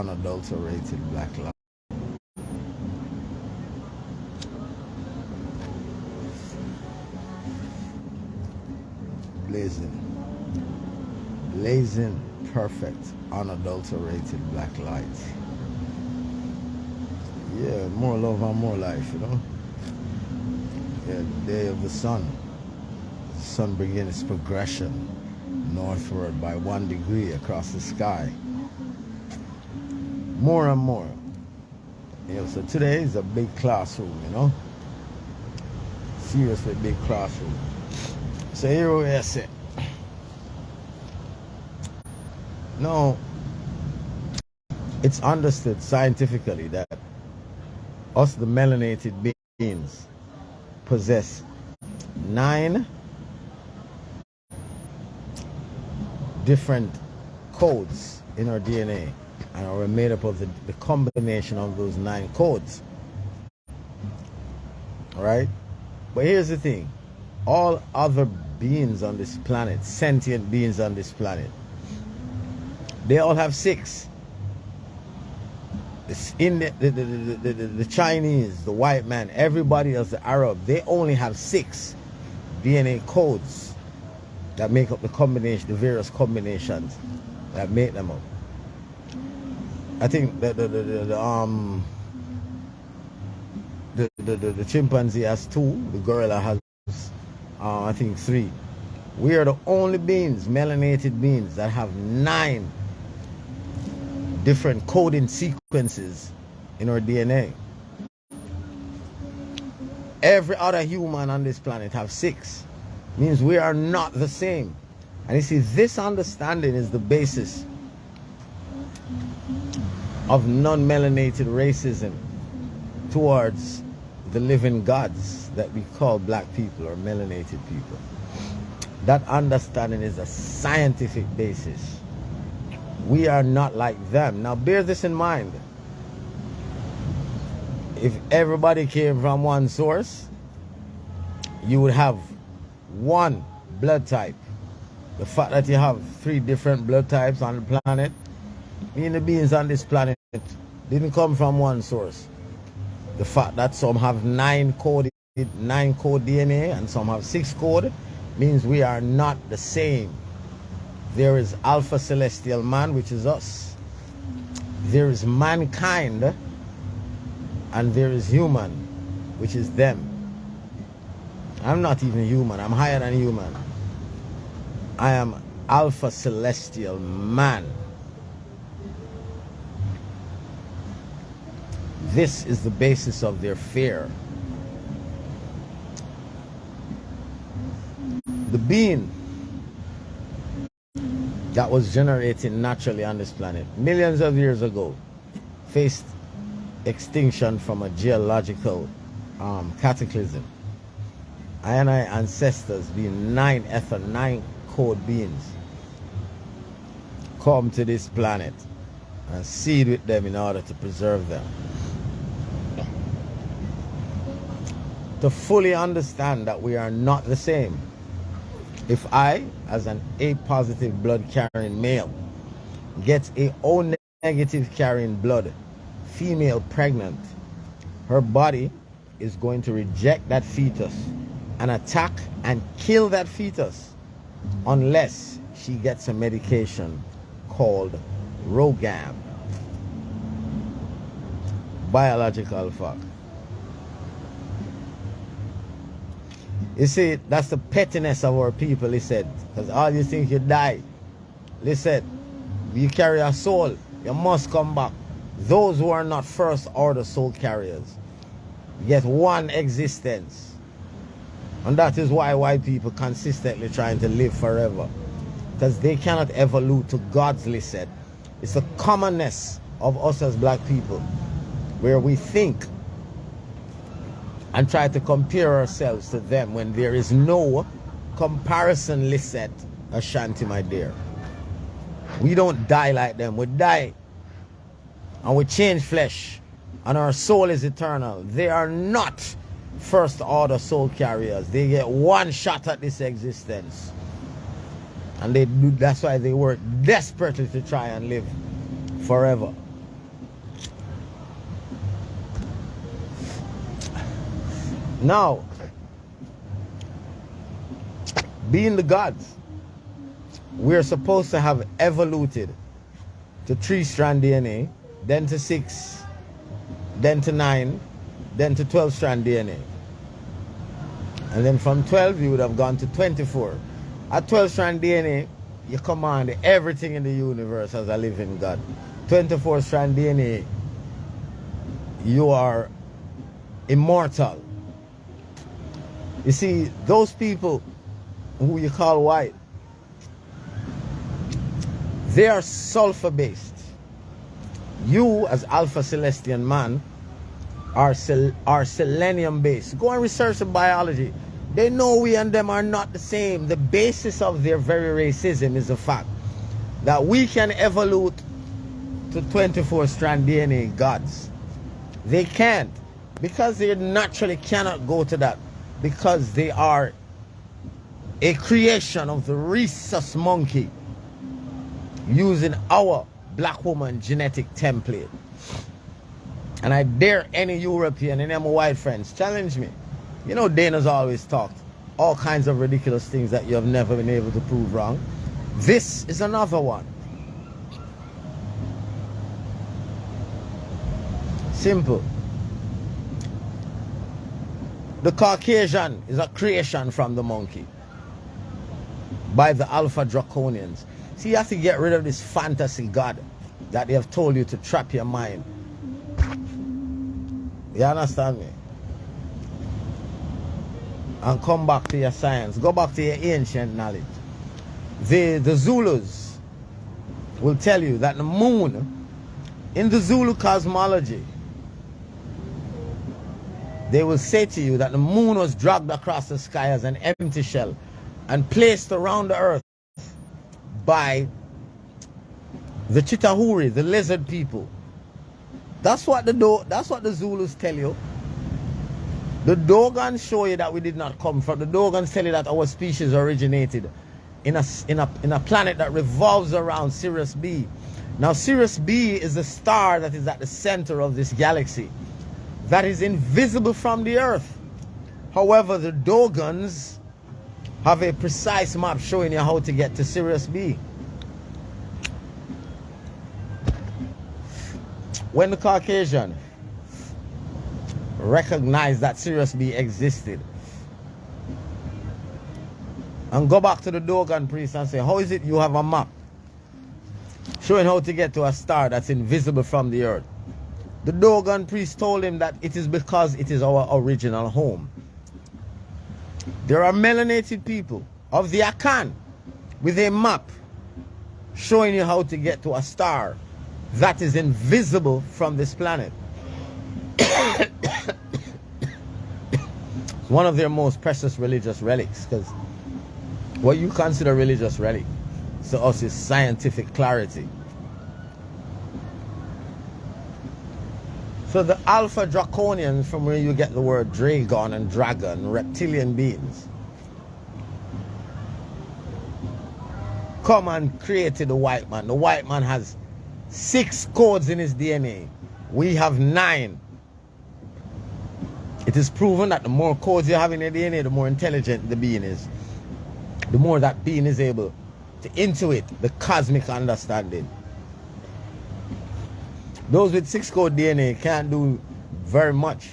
unadulterated black light. Blazing, perfect, unadulterated black light. Yeah, more love and more life, you know. Yeah, the day of the sun. The sun begins its progression northward by 1 degree across the sky. More and more. You know, so today is a big classroom, you know. Seriously big classroom. So here we are saying. No, it's understood scientifically that us, the melanated beings, possess 9 different codes in our DNA, and are made up of the combination of those 9 codes. All right? But here's the thing. All other beings on this planet, sentient beings on this planet, they all have 6. In the Chinese, the white man, everybody else, the Arab, they only have 6 DNA codes that make up the combination, the various combinations that make them up. I think the chimpanzee has 2, the gorilla has I think 3. We are the only beings, melanated beings, that have 9 different coding sequences in our DNA. Every other human on this planet have 6. Means we are not the same. And you see, this understanding is the basis of non-melanated racism towards the living gods that we call black people or melanated people. That understanding is a scientific basis. We are not like them. Now bear this in mind. If everybody came from one source, you would have one blood type. The fact that you have 3 different blood types on the planet, mean the beings on this planet didn't come from one source. The fact that some have 9 code DNA and some have 6 code means we are not the same. There is Alpha Celestial Man, which is us. There is mankind, and there is human, which is them. I'm not even human. I'm higher than human. I am Alpha Celestial Man. This is the basis of their fear. The being that was generated naturally on this planet millions of years ago faced extinction from a geological cataclysm. I and I ancestors, being 9 ether, 9 code beings, come to this planet and seed with them in order to preserve them. To fully understand that we are not the same. If I, as an A positive blood carrying male, gets a O negative carrying blood female pregnant, her body is going to reject that fetus and attack and kill that fetus unless she gets a medication called Rogam. Biological fact. You see, that's the pettiness of our people, he said. Because all you think you die. Listen, you carry a soul, you must come back. Those who are not first order soul carriers get one existence. And that is why white people consistently trying to live forever. Because they cannot evolve to God's listen. It's the commonness of us as black people, where we think and try to compare ourselves to them when there is no comparison listed, Ashanti, my dear. We don't die like them. We die and we change flesh, and our soul is eternal. They are not first order soul carriers. They get one shot at this existence, and they do. That's why they work desperately to try and live forever. Now, being the gods, we're supposed to have evoluted to 3-strand DNA, then to 6, then to 9, then to 12-strand DNA. And then from 12, you would have gone to 24. At 12-strand DNA, you command everything in the universe as a living God. 24-strand DNA, you are immortal. You see, those people who you call white, they are sulfur-based. You, as Alpha Celestian man, are selenium-based. Go and research the biology. They know we and them are not the same. The basis of their very racism is the fact that we can evolve to 24-strand DNA gods. They can't, because they naturally cannot go to that, because they are a creation of the rhesus monkey using our black woman genetic template. And I dare any European and any white friends challenge me. You know, Dana's always talked all kinds of ridiculous things that you have never been able to prove wrong. This is another one. Simple. The Caucasian is a creation from the monkey by the Alpha Draconians. See, you have to get rid of this fantasy God that they have told you to trap your mind. You understand me? And come back to your science. Go back to your ancient knowledge. The Zulus will tell you that the moon, in the Zulu cosmology, they will say to you that the moon was dragged across the sky as an empty shell and placed around the earth by the Chitahuri, the lizard people. That's what the Zulus tell you. The Dogons show you that we did not come from. The Dogons tell you that our species originated in a planet that revolves around Sirius B. Now Sirius B is the star that is at the center of this galaxy, that is invisible from the earth. However, the Dogons have a precise map showing you how to get to Sirius B. When the Caucasian recognized that Sirius B existed and go back to the Dogon priest and say, how is it you have a map showing how to get to a star that's invisible from the earth? The Dogon priest told him that it is because it is our original home. There are melanated people of the Akan with a map showing you how to get to a star that is invisible from this planet. One of their most precious religious relics, because what you consider religious relic to us is scientific clarity. So the Alpha Draconians, from where you get the word dragon and dragon, reptilian beings, come and created the white man. The white man has 6 codes in his DNA. We have 9. It is proven that the more codes you have in your DNA, the more intelligent the being is. The more that being is able to intuit the cosmic understanding. Those with 6-code DNA can't do very much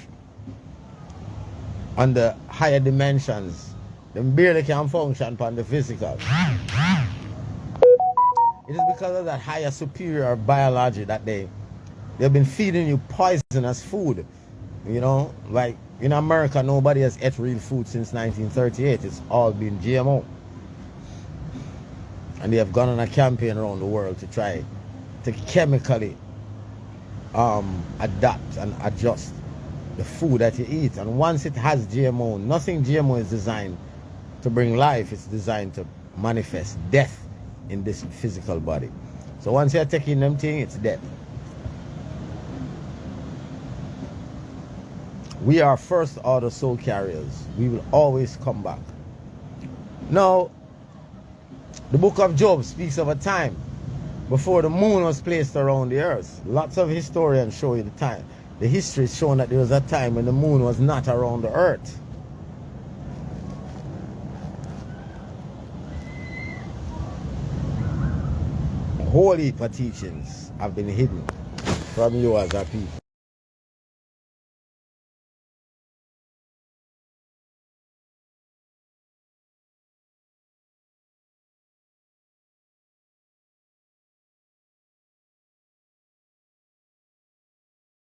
on the higher dimensions. They barely can function upon the physical. It is because of that higher superior biology that they've been feeding you poisonous food. You know, like in America, nobody has ate real food since 1938. It's all been GMO. And they have gone on a campaign around the world to try to chemically adapt and adjust the food that you eat. And once it has GMO, nothing GMO is designed to bring life. It's designed to manifest death in this physical body. So once you're taking them things, it's death. We are first order soul carriers. We will always come back. Now, the book of Job speaks of a time before the moon was placed around the earth. Lots of historians show you the time. The history is showing that there was a time when the moon was not around the earth. A whole heap of teachings have been hidden from you as a people.